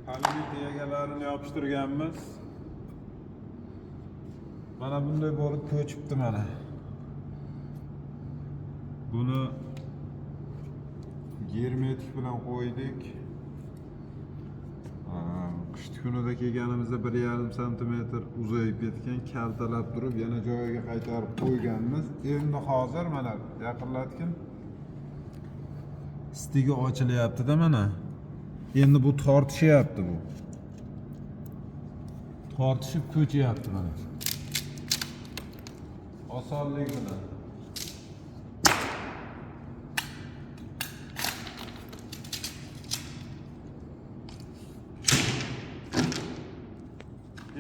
Polimetre egalarini yopishtirganmiz. Mana bunday bo'lib ko'chibdi mana. Buni germetik bilan qo'ydik. Qishki kunida kelganimizda 1,5 sm uzayib ketgan, kaltalab turib yana joyiga qaytarib qo'yganmiz. Endi hozir mana yaqinlatgin. Stigi ochilyapti-da mana. Endi bu tortishyapti bu. Tortishib ko'chyapti mana. Osonlik bilan.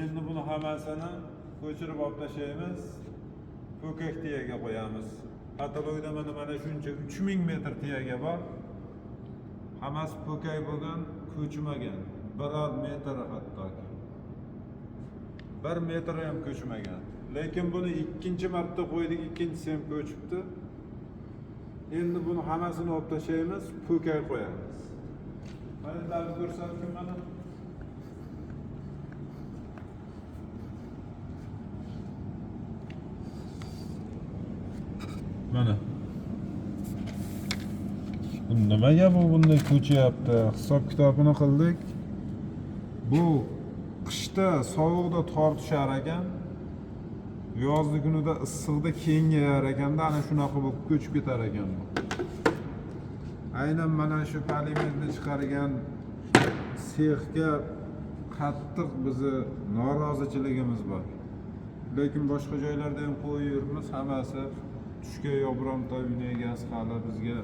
Endi buni hammasini ko'chirib olib tashlaymiz. Po'kak tiyaga qo'yamiz. Katalogda mana shuncha 3000 metr tiyaga bor. Hammasi po'kak bo'lgan, ko'chmagan. 1 metr hattoki. 1 metr ham ko'chmagan. Lekin buni ikkinchi marta qo'ydik, ikkinchisi ham ko'chibdi. Endi buni hammasini olib tashlaymiz, po'kak qo'yamiz. Mana darni ko'rsatdim mana. Mana. Nimaga bu bunday ko'chyapti? Hisob kitobini qildik. Bu qishda sovuqda tortishar ekan. Yozgi kunida issiqda kengayar ekanda, ana shunaqa bo'lib ko'chib ketar ekan bu. Aynan mana shu polimerni chiqargan sexga qattiq bizni norozichiligimiz bor. Lekin boshqa joylarda ham qo'yib hammasi tushga yo bironta uyni egasi hali bizga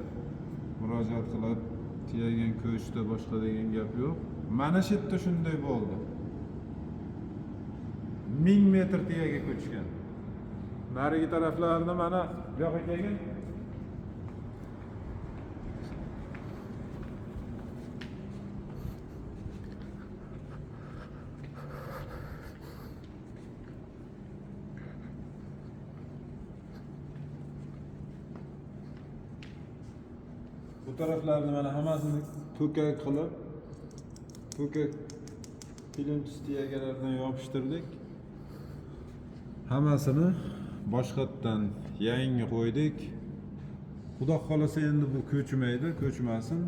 murojaat qilib tiyagan ko'chda boshqa degan gap yo'q. Mana shu yerda shunday bo'ldi. 1000 metr tiyaga ko'chgan. Narigi taraflarida mana bu yoqqa kelgan. Bu taraflarni mana hammasini po'kak qilib, po'kak pilinch tiyagalardan yopishtirdik. Hammasini boshqatdan yangi qo'ydik. Xudo xolasa endi bu ko'chmaydi, ko'chmasin.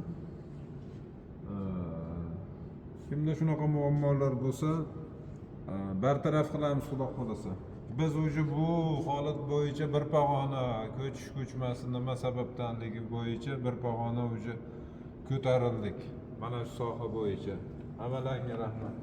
Kimda shunaqa muammolar bo'lsa, bartaraf qilamiz xudo xolasa. Biz o'zi bu holat bo'yicha bir pog'ona ko'chmasin nima sababdanligi bo'yicha bir pog'ona o'zi ko'tarildik. Mana shu soha bo'yicha. Hammalarga rahmat.